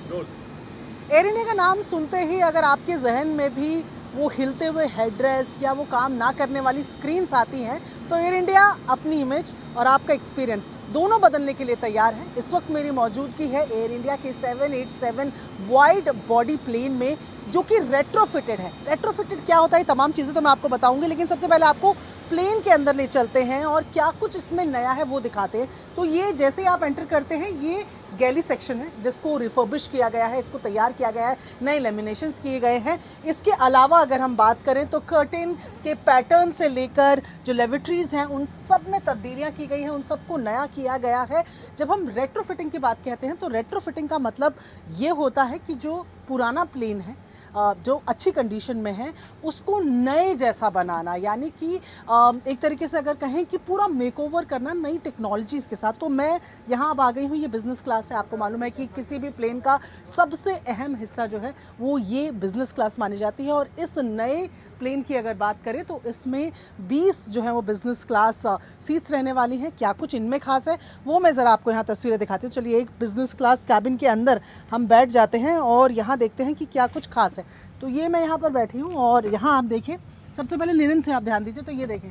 Air India का नाम सुनते ही अगर आपके जहन में भी वो हिलते हुए हेडरेस्ट या वो काम ना करने वाली स्क्रीन्स आती हैं तो एयर इंडिया अपनी इमेज और आपका एक्सपीरियंस दोनों बदलने के लिए तैयार है। इस वक्त मेरी मौजूदगी है एयर इंडिया के 787 वाइड बॉडी प्लेन में, जो कि रेट्रोफिटेड है। रेट्रोफिटेड क्या होता है, तमाम चीज़ें तो मैं आपको बताऊंगी, लेकिन सबसे पहले आपको प्लेन के अंदर ले चलते हैं और क्या कुछ इसमें नया है वो दिखाते हैं। तो ये जैसे ही आप एंटर करते हैं, ये गैली सेक्शन है जिसको रिफर्बिश किया गया है, इसको तैयार किया गया है, नए लेमिनेशंस किए गए हैं। इसके अलावा अगर हम बात करें तो कर्टेन के पैटर्न से लेकर जो लेविट्रीज हैं उन सब में तब्दीलियां की गई हैं, उन सबको नया किया गया है। जब हम रेट्रोफिटिंग की बात कहते हैं तो रेट्रोफिटिंग का मतलब ये होता है कि जो पुराना प्लेन है, जो अच्छी कंडीशन में है, उसको नए जैसा बनाना, यानी कि एक तरीके से अगर कहें कि पूरा मेकओवर करना नई टेक्नोलॉजीज़ के साथ। तो मैं यहाँ अब आ गई हूँ, ये बिज़नेस क्लास है। आपको मालूम है कि किसी भी प्लेन का सबसे अहम हिस्सा जो है वो ये बिज़नेस क्लास मानी जाती है। और इस नए प्लेन की अगर बात करें तो इसमें 20 जो है वो बिज़नेस क्लास सीट्स रहने वाली हैं। क्या कुछ इनमें खास है वो मैं ज़रा आपको यहाँ तस्वीरें दिखाती हूँ। चलिए एक बिज़नेस क्लास कैबिन के अंदर हम बैठ जाते हैं और यहाँ देखते हैं कि क्या कुछ खास है। तो ये मैं यहाँ पर बैठी हूँ और यहाँ आप देखिए, सबसे पहले लिनन से आप ध्यान दीजिए। तो ये देखें,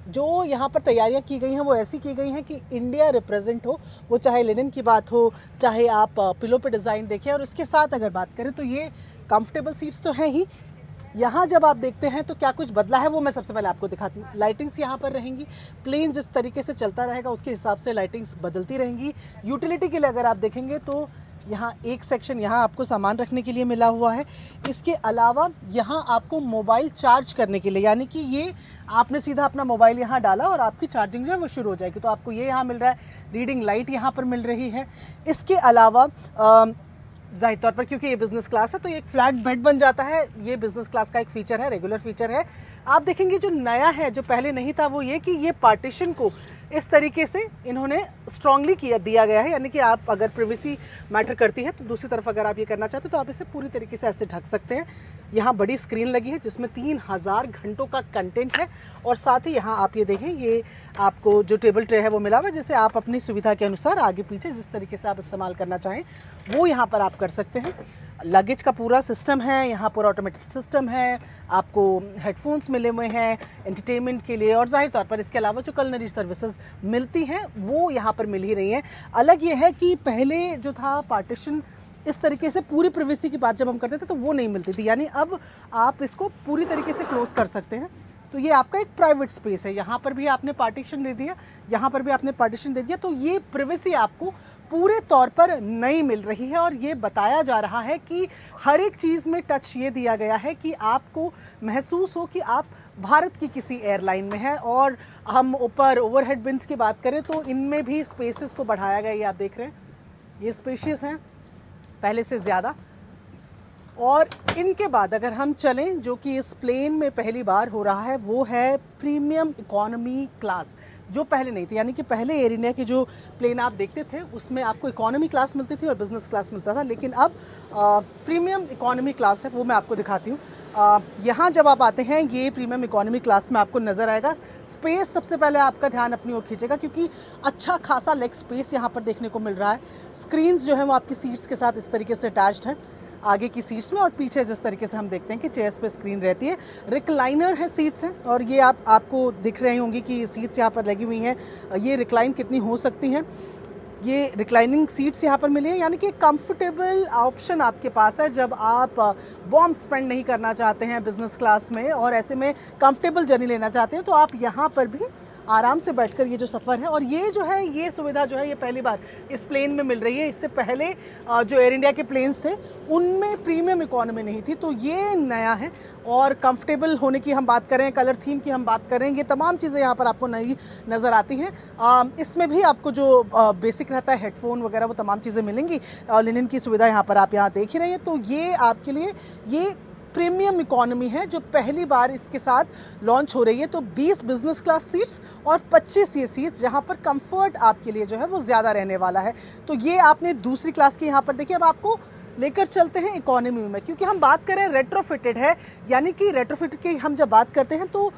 जो यहाँ पर तैयारियाँ की गई हैं वो ऐसी की गई हैं कि इंडिया रिप्रेजेंट हो, वो चाहे लिनन की बात हो, चाहे आप पिलो पे डिज़ाइन देखें। और इसके साथ अगर बात करें तो ये कंफर्टेबल सीट्स तो हैं ही। यहाँ जब आप देखते हैं तो क्या कुछ बदला है वो मैं सबसे पहले आपको दिखाती हूँ। लाइटिंग्स यहाँ पर रहेंगी, प्लेन जिस तरीके से चलता रहेगा उसके हिसाब से लाइटिंग्स बदलती रहेंगी। यूटिलिटी के लिए अगर आप देखेंगे तो यहाँ एक सेक्शन यहाँ आपको सामान रखने के लिए मिला हुआ है। इसके अलावा यहाँ आपको मोबाइल चार्ज करने के लिए, यानी कि ये आपने सीधा अपना मोबाइल यहाँ डाला और आपकी चार्जिंग जो है वो शुरू हो जाएगी। तो आपको ये यहाँ मिल रहा है, रीडिंग लाइट यहाँ पर मिल रही है। इसके अलावा जाहिर तौर पर क्योंकि ये बिज़नेस क्लास है तो ये एक फ्लैट बेड बन जाता है। ये बिज़नेस क्लास का एक फ़ीचर है, रेगुलर फ़ीचर है। आप देखेंगे जो नया है, जो पहले नहीं था, वो ये कि ये पार्टीशन को इस तरीके से इन्होंने स्ट्रांगली दिया गया है, यानी कि आप अगर प्राइवेसी मैटर करती है तो दूसरी तरफ अगर आप ये करना चाहते हो तो आप इसे पूरी तरीके से ऐसे ढक सकते हैं। यहाँ बड़ी स्क्रीन लगी है जिसमें 3000 घंटों का कंटेंट है। और साथ ही यहाँ आप ये देखें, ये आपको जो टेबल ट्रे है वो मिला हुआ है, जिसे आप अपनी सुविधा के अनुसार आगे पीछे जिस तरीके से आप इस्तेमाल करना चाहें वो यहाँ पर आप कर सकते हैं। लगेज का पूरा सिस्टम है, यहाँ पर ऑटोमेटिक सिस्टम है, आपको हेडफोन्स मिले हुए हैं एंटरटेनमेंट के लिए। और जाहिर तौर पर इसके अलावा जो कलनरी सर्विसेज मिलती हैं वो यहाँ पर मिल ही रही हैं। अलग ये है कि पहले जो था पार्टीशन इस तरीके से पूरी प्राइवेसी की बात जब हम करते थे तो वो नहीं मिलती थी, यानी अब आप इसको पूरी तरीके से क्लोज कर सकते हैं। तो ये आपका एक प्राइवेट स्पेस है, यहाँ पर भी आपने पार्टीशन दे दिया, यहाँ पर भी आपने पार्टीशन दे दिया। तो ये प्राइवेसी आपको पूरे तौर पर नई मिल रही है। और ये बताया जा रहा है कि हर एक चीज़ में टच ये दिया गया है कि आपको महसूस हो कि आप भारत की किसी एयरलाइन में हैं। और हम ऊपर ओवरहेड बिन्स की बात करें तो इनमें भी स्पेसेस को बढ़ाया गया, ये आप देख रहे हैं, ये स्पेशियस हैं पहले से ज़्यादा। और इनके बाद अगर हम चलें, जो कि इस प्लेन में पहली बार हो रहा है, वो है प्रीमियम इकोनॉमी क्लास, जो पहले नहीं थी। यानी कि पहले एयर इंडिया के जो प्लेन आप देखते थे उसमें आपको इकोनॉमी क्लास मिलती थी और बिज़नेस क्लास मिलता था, लेकिन अब प्रीमियम इकोनॉमी क्लास है, वो मैं आपको दिखाती हूँ। यहाँ जब आप आते हैं, ये प्रीमियम इकोनॉमी क्लास में आपको नज़र आएगा। स्पेस सबसे पहले आपका ध्यान अपनी ओर खींचेगा क्योंकि अच्छा खासा लेग स्पेस यहाँ पर देखने को मिल रहा है। स्क्रीन्स जो है वो आपकी सीट्स के साथ इस तरीके से अटैच्ड है, आगे की सीट्स में और पीछे जिस तरीके से हम देखते हैं कि चेयर्स पे स्क्रीन रहती है। रिक्लाइनर है सीट्स हैं और ये आपको दिख रही होंगी कि सीट्स यहाँ पर लगी हुई हैं। ये रिक्लाइन कितनी हो सकती हैं, ये रिक्लाइनिंग सीट्स यहाँ पर मिली है, यानी कि कंफर्टेबल ऑप्शन आपके पास है जब आप बॉम्ब स्पेंड नहीं करना चाहते हैं बिजनेस क्लास में और ऐसे में कंफर्टेबल जर्नी लेना चाहते हैं तो आप यहाँ पर भी आराम से बैठकर ये जो सफ़र है। और ये जो है, ये सुविधा जो है ये पहली बार इस प्लेन में मिल रही है। इससे पहले जो एयर इंडिया के प्लेन्स थे उनमें प्रीमियम इकोनॉमी नहीं थी, तो ये नया है। और कंफर्टेबल होने की हम बात करें, कलर थीम की हम बात करें, ये तमाम चीज़ें यहाँ पर आपको नई नज़र आती हैं। इसमें भी आपको जो बेसिक रहता है हेडफोन वगैरह वो तमाम चीज़ें मिलेंगी। लिनन की सुविधा यहाँ पर आप यहाँ देख ही रहे हैं। तो ये आपके लिए ये प्रीमियम इकोनॉमी है जो पहली बार इसके साथ लॉन्च हो रही है। तो 20 बिजनेस क्लास सीट्स और 25 ये सीट्स जहां पर कंफर्ट आपके लिए जो है वो ज़्यादा रहने वाला है। तो ये आपने दूसरी क्लास की यहाँ पर देखिए। अब आपको लेकर चलते हैं इकोनॉमी में, क्योंकि हम बात करें रेट्रोफिटेड है, यानी कि रेट्रोफिटेड की हम जब बात करते हैं तो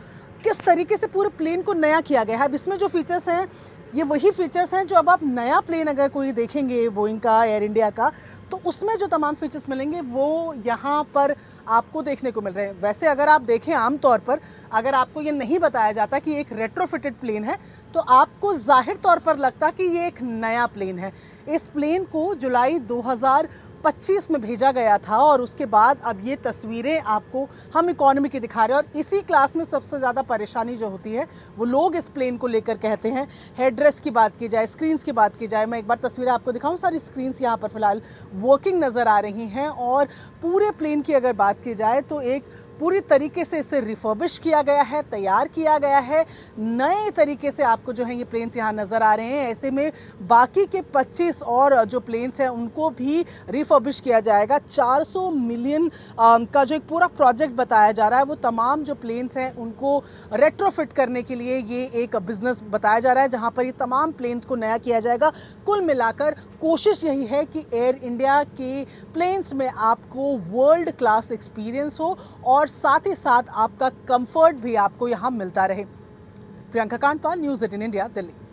किस तरीके से पूरे प्लेन को नया किया गया है। अब इसमें जो फीचर्स हैं ये वही फीचर्स हैं जो अब आप नया प्लेन अगर कोई देखेंगे बोइंग का, एयर इंडिया का, तो उसमें जो तमाम फीचर्स मिलेंगे वो यहाँ पर आपको देखने को मिल रहे हैं। वैसे अगर आप देखें आमतौर पर अगर आपको ये नहीं बताया जाता कि एक रेट्रोफिटेड प्लेन है तो आपको जाहिर तौर पर लगता कि ये एक नया प्लेन है। इस प्लेन को जुलाई 2025 में भेजा गया था और उसके बाद अब ये तस्वीरें आपको हम इकोनॉमी की दिखा रहे हैं। और इसी क्लास में सबसे ज़्यादा परेशानी जो होती है वो लोग इस प्लेन को लेकर कहते हैं। हेडरेस्ट की बात की जाए, स्क्रीन्स की बात की जाए, मैं एक बार तस्वीरें आपको दिखाऊं। सारी स्क्रीन्स यहाँ पर फिलहाल वर्किंग नज़र आ रही हैं। और पूरे प्लेन की अगर बात की जाए तो एक पूरी तरीके से इसे रिफर्बिश किया गया है, तैयार किया गया है। नए तरीके से आपको जो है ये प्लेन्स यहाँ नज़र आ रहे हैं। ऐसे में बाकी के 25 और जो प्लेन्स हैं उनको भी रिफर्बिश किया जाएगा। 400 मिलियन का जो एक पूरा प्रोजेक्ट बताया जा रहा है, वो तमाम जो प्लेन्स हैं उनको रेट्रोफिट करने के लिए ये एक बिजनेस बताया जा रहा है, जहाँ पर ये तमाम प्लेन्स को नया किया जाएगा। कुल मिलाकर कोशिश यही है कि एयर इंडिया के प्लेन्स में आपको वर्ल्ड क्लास एक्सपीरियंस हो और साथ ही साथ आपका कंफर्ट भी आपको यहाँ मिलता रहे। Priyanka Kandpal, news 18 India, Delhi.